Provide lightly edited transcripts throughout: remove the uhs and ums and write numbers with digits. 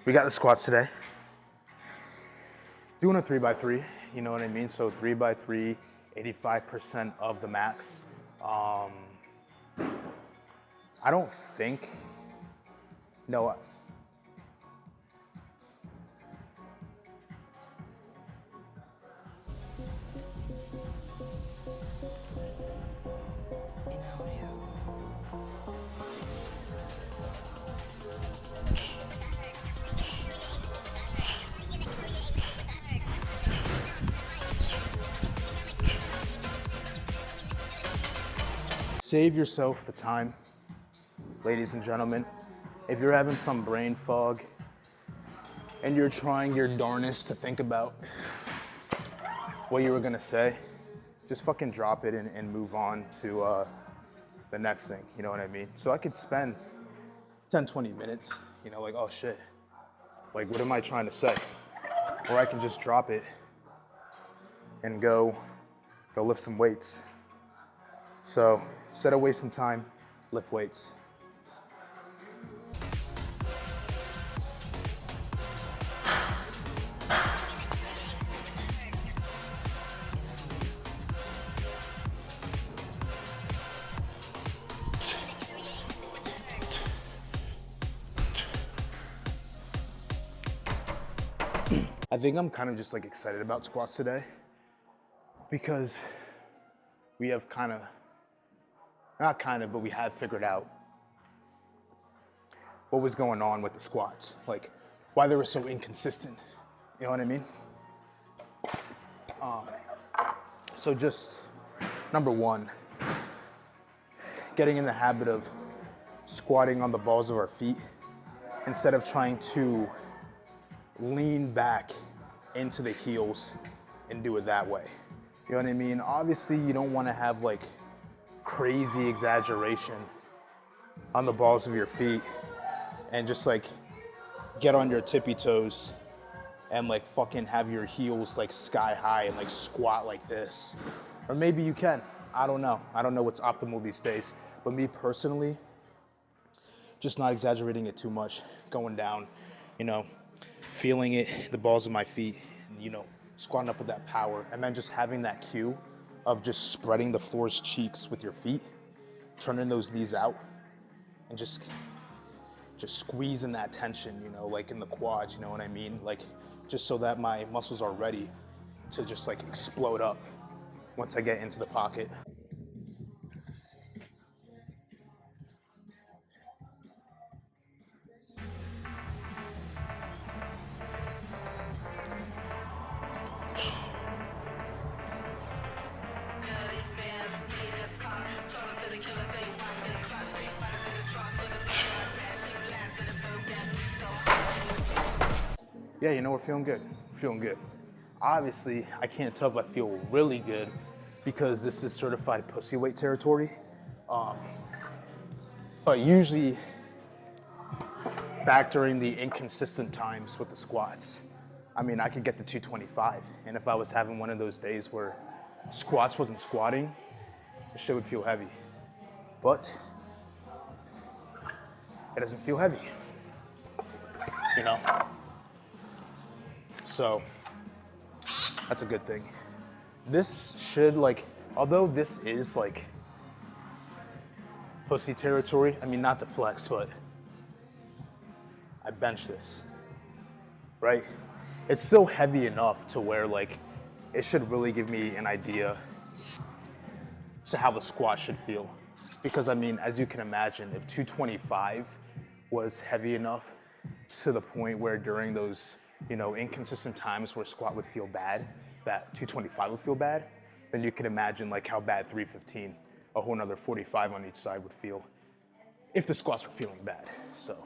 We got the squats today. Doing a 3x3, you know what I mean? So 3x3, 85% of the max. I don't think, no. Save yourself the time, ladies and gentlemen. If you're having some brain fog and you're trying your darnest to think about what you were gonna say, just fucking drop it and move on to the next thing, you know what I mean? So I could spend 10, 20 minutes, you know, like, oh shit, like what am I trying to say? Or I can just drop it and go lift some weights. So instead of wasting time, lift weights. I think I'm kind of just like excited about squats today because we have but we have figured out what was going on with the squats, like why they were so inconsistent, you know what I mean? So just number one, getting in the habit of squatting on the balls of our feet instead of trying to lean back into the heels and do it that way. You know what I mean? Obviously, you don't want to have like crazy exaggeration on the balls of your feet and just like get on your tippy toes and like fucking have your heels like sky high and like squat like this. Or maybe you can, I don't know. I don't know what's optimal these days, but me personally, just not exaggerating it too much, going down, you know, feeling it, the balls of my feet, you know, squatting up with that power, and then just having that cue of just spreading the floor's cheeks with your feet, turning those knees out, and just squeezing that tension, you know, like in the quads, you know what I mean? Like, just so that my muscles are ready to just like explode up once I get into the pocket. Yeah, you know, we're feeling good. Feeling good. Obviously, I can't tell if I feel really good because this is certified pussy weight territory. But usually, factoring the inconsistent times with the squats, I mean, I could get to 225. And if I was having one of those days where squats wasn't squatting, the shit would feel heavy. But it doesn't feel heavy, you know? So that's a good thing. This should like, although this is like pussy territory, I mean, not to flex, but I bench this, right? It's still heavy enough to where like, it should really give me an idea to how the squat should feel. Because I mean, as you can imagine, if 225 was heavy enough to the point where during those, you know, inconsistent times where squat would feel bad, that 225 would feel bad, then you can imagine like how bad 315, a whole nother 45 on each side would feel if the squats were feeling bad, so.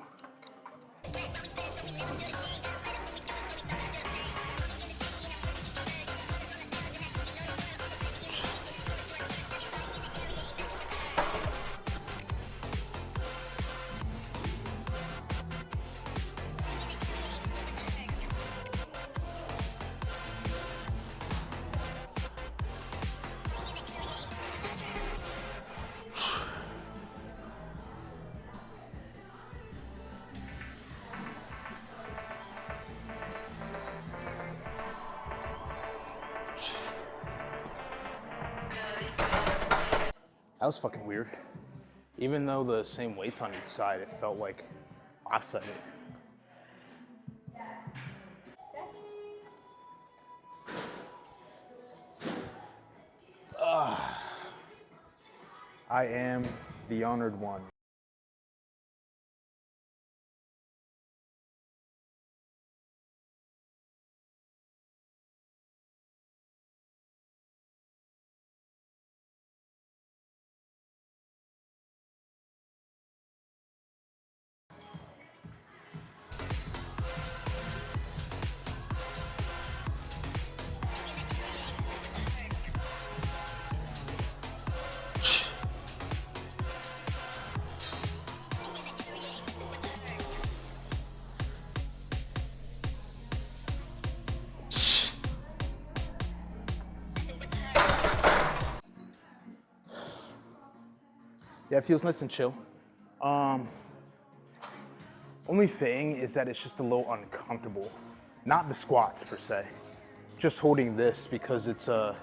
That was fucking weird. Even though the same weight's on each side, it felt like offset it. I am the honored one. Yeah, it feels nice and chill. Only thing is that it's just a little uncomfortable. Not the squats per se, just holding this because it's I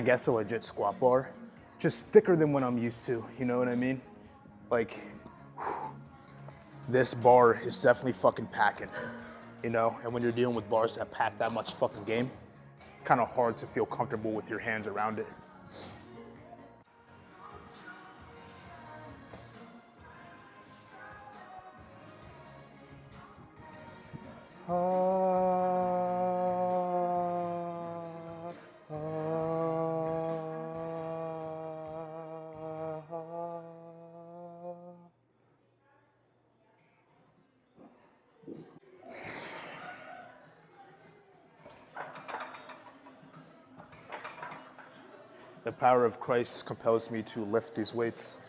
guess a legit squat bar. Just thicker than what I'm used to, you know what I mean? Like, this bar is definitely fucking packing, you know? And when you're dealing with bars that pack that much fucking game, kind of hard to feel comfortable with your hands around it. The power of Christ compels me to lift these weights.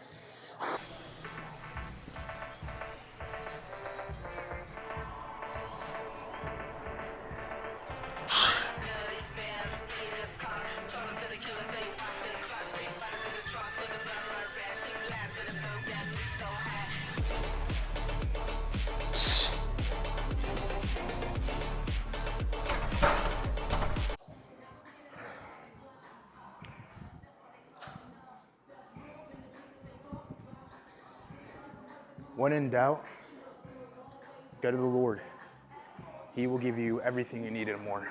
When in doubt, go to the Lord. He will give you everything you need and more.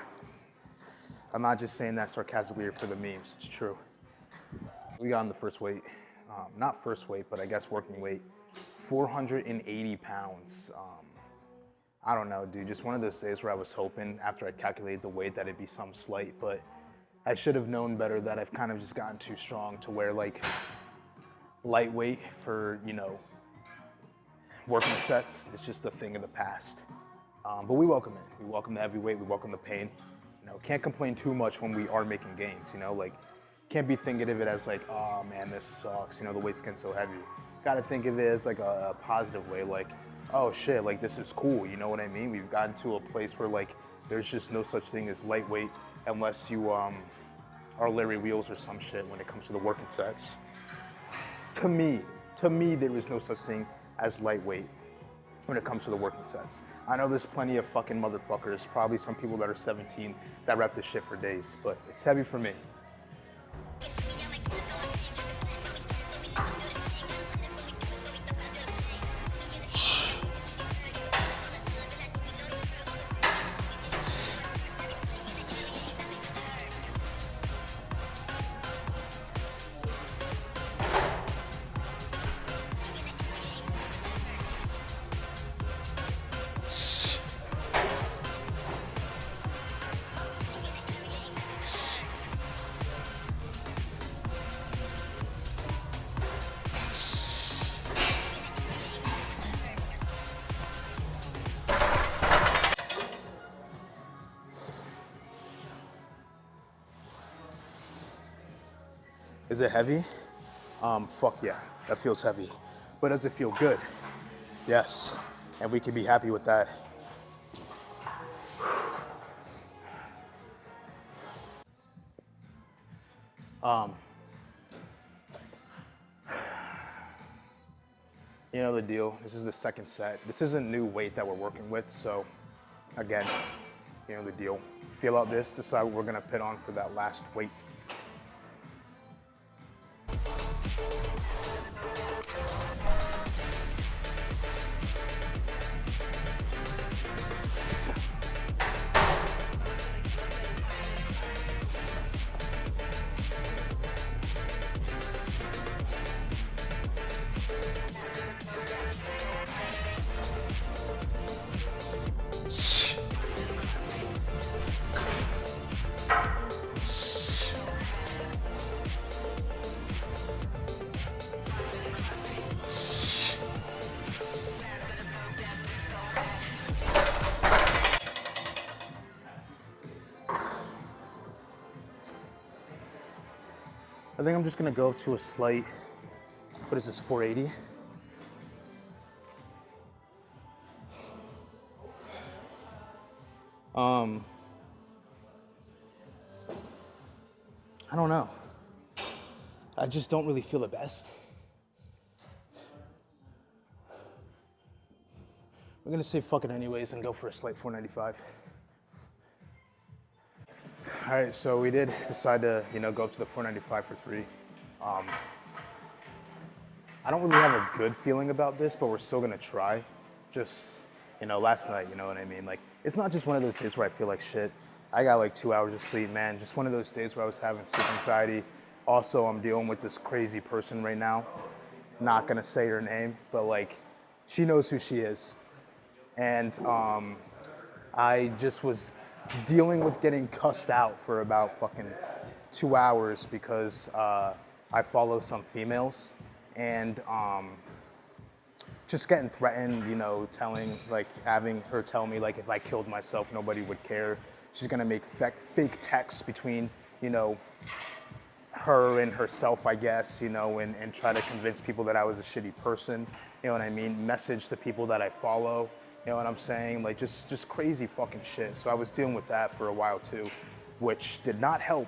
I'm not just saying that sarcastically or for the memes, it's true. We got on the first weight, not first weight, but I guess working weight, 480 pounds. I don't know, dude, just one of those days where I was hoping after I calculated the weight that it'd be some slight, but I should have known better that I've kind of just gotten too strong to wear like lightweight for, you know, working sets. It's just a thing of the past. But we welcome it. We welcome the heavyweight, we welcome the pain. You know, can't complain too much when we are making gains, you know, like can't be thinking of it as like, oh man, this sucks, you know, the weight's getting so heavy. Gotta think of it as like a positive way, like, oh shit, like this is cool, you know what I mean? We've gotten to a place where like, there's just no such thing as lightweight unless you are Larry Wheels or some shit when it comes to the working sets. To me, there is no such thing as lightweight when it comes to the working sets. I know there's plenty of fucking motherfuckers, probably some people that are 17 that rep this shit for days, but it's heavy for me. Is it heavy? Fuck yeah, that feels heavy. But does it feel good? Yes, and we can be happy with that. You know the deal, this is the second set. This is a new weight that we're working with, so again, you know the deal. Feel out this, decide what we're gonna put on for that last weight. I think I'm just gonna go to a slight, what is this, 480? I don't know. I just don't really feel the best. We're gonna say fuck it anyways and go for a slight 495. All right, so we did decide to, go up to the 495 for 3. I don't really have a good feeling about this, but we're still gonna try. Just, last night, you know what I mean? Like, it's not just one of those days where I feel like shit. I got like 2 hours of sleep, man. Just one of those days where I was having sleep anxiety. Also, I'm dealing with this crazy person right now. Not gonna say her name, but like, she knows who she is. And I just was dealing with getting cussed out for about fucking 2 hours because I follow some females and just getting threatened, having her tell me like if I killed myself, nobody would care. She's gonna make fake texts between, her and herself, I guess, and try to convince people that I was a shitty person, you know what I mean? Message the people that I follow, you know what I'm saying? Like just crazy fucking shit. So I was dealing with that for a while too, which did not help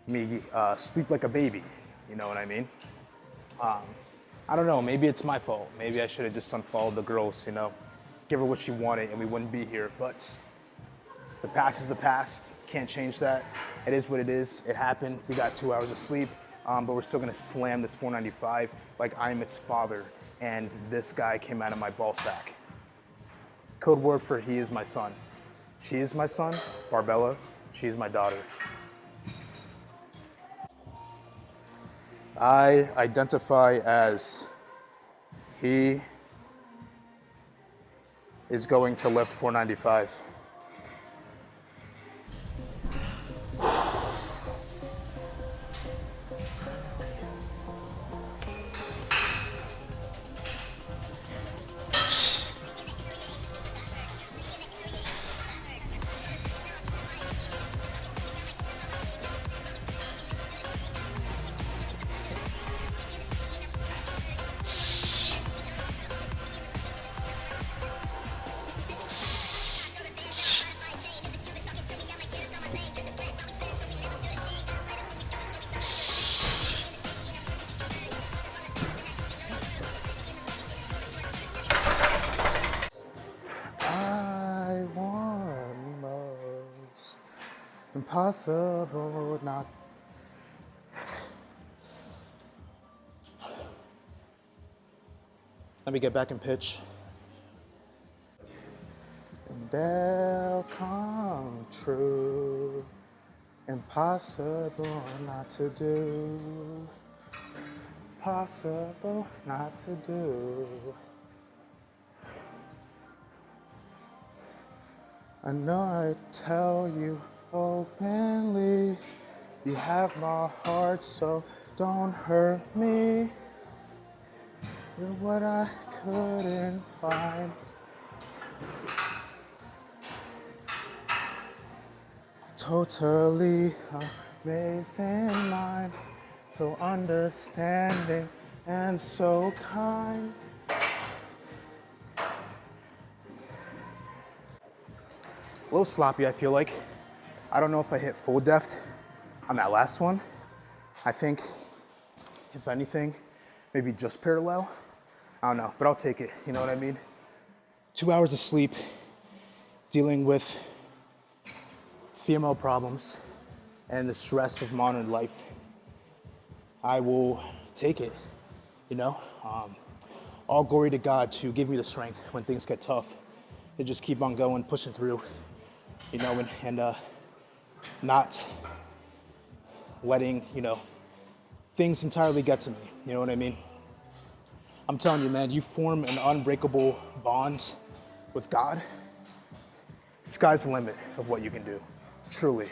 me sleep like a baby, you know what I mean? I don't know, maybe it's my fault. Maybe I should have just unfollowed the girls, give her what she wanted and we wouldn't be here, but the past is the past, can't change that. It is what it is, it happened, we got 2 hours of sleep, but we're still gonna slam this 495 like I'm its father and this guy came out of my ball sack. Code word for he is my son. She is my son, Barbella, she is my daughter. I identify as he is going to lift 495. Impossible not. Let me get back in pitch. And they'll come true. Impossible not to do. Possible not to do. I know I tell you openly, you have my heart, so don't hurt me. You're what I couldn't find. Totally amazing mind, so understanding and so kind. A little sloppy, I feel like. I don't know if I hit full depth on that last one. I think, if anything, maybe just parallel. I don't know, but I'll take it, you know what I mean? 2 hours of sleep, dealing with female problems and the stress of modern life. I will take it, you know? All glory to God to give me the strength when things get tough to just keep on going, pushing through, you know, and not letting, you know, things entirely get to me, you know what I mean? I'm telling you, man, you form an unbreakable bond with God, sky's the limit of what you can do, truly.